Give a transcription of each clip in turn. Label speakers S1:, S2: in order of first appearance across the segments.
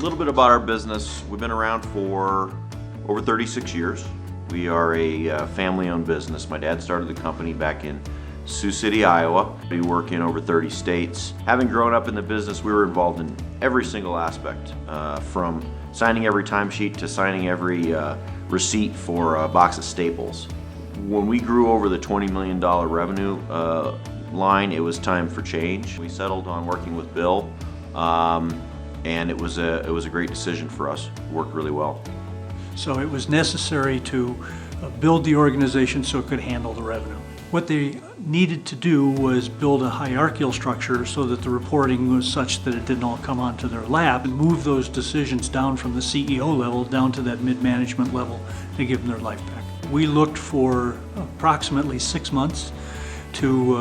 S1: little bit about our business. We've been around for over 36 years. We are a family-owned business. My dad started the company back in Sioux City, Iowa. We work in over 30 states. Having grown up in the business, we were involved in every single aspect, from signing every timesheet to signing every receipt for a box of staples. When we grew over the $20 million revenue line, it was time for change. We settled on working with Bill, and it was a great decision for us. It worked really well.
S2: So it was necessary to build the organization so it could handle the revenue. What they needed to do was build a hierarchical structure so that the reporting was such that it didn't all come onto their lap, and move those decisions down from the CEO level down to that mid-management level to give them their life back. We looked for approximately 6 months to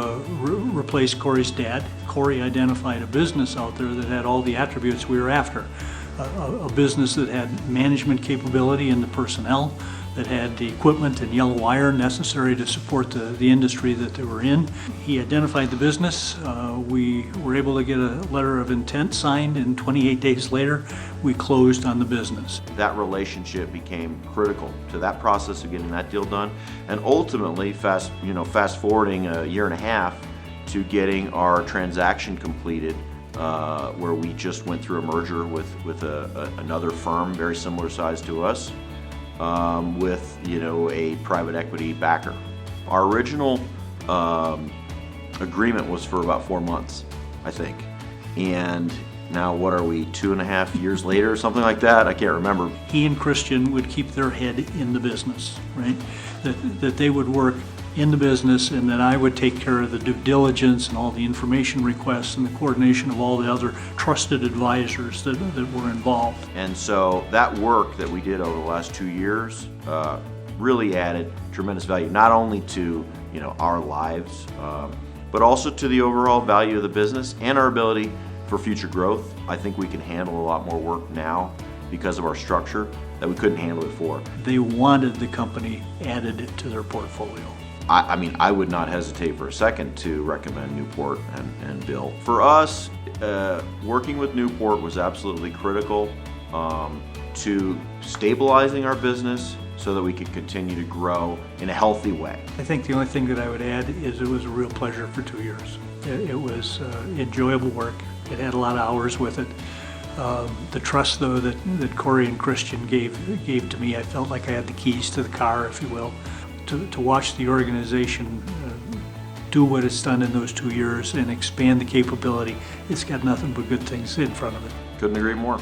S2: replace Corey's dad. Corey identified a business out there that had all the attributes we were after. A business that had management capability in the personnel, that had the equipment and yellow wire necessary to support the industry that they were in. He identified the business. We were able to get a letter of intent signed, and 28 days later, we closed on the business.
S1: That relationship became critical to that process of getting that deal done, and ultimately, fast forwarding a year and a half to getting our transaction completed, where we just went through a merger with another firm very similar size to us, with a private equity backer. Our original agreement was for about 4 months, I think, and now what are we, 2.5 years later or something like that? I can't remember.
S2: He and Christian would keep their head in the business, right? That they would work in the business, and that I would take care of the due diligence and all the information requests and the coordination of all the other trusted advisors that were involved.
S1: And so that work that we did over the last 2 years really added tremendous value, not only to our lives, but also to the overall value of the business and our ability for future growth. I think we can handle a lot more work now because of our structure that we couldn't handle before.
S2: They wanted the company added to their portfolio.
S1: I would not hesitate for a second to recommend Newport and Bill. For us, working with Newport was absolutely critical to stabilizing our business so that we could continue to grow in a healthy way.
S2: I think the only thing that I would add is it was a real pleasure for 2 years. It was enjoyable work. It had a lot of hours with it. The trust, though, that Corey and Christian gave to me, I felt like I had the keys to the car, if you will. To watch the organization do what it's done in those 2 years and expand the capability, it's got nothing but good things in front of it.
S1: Couldn't agree more.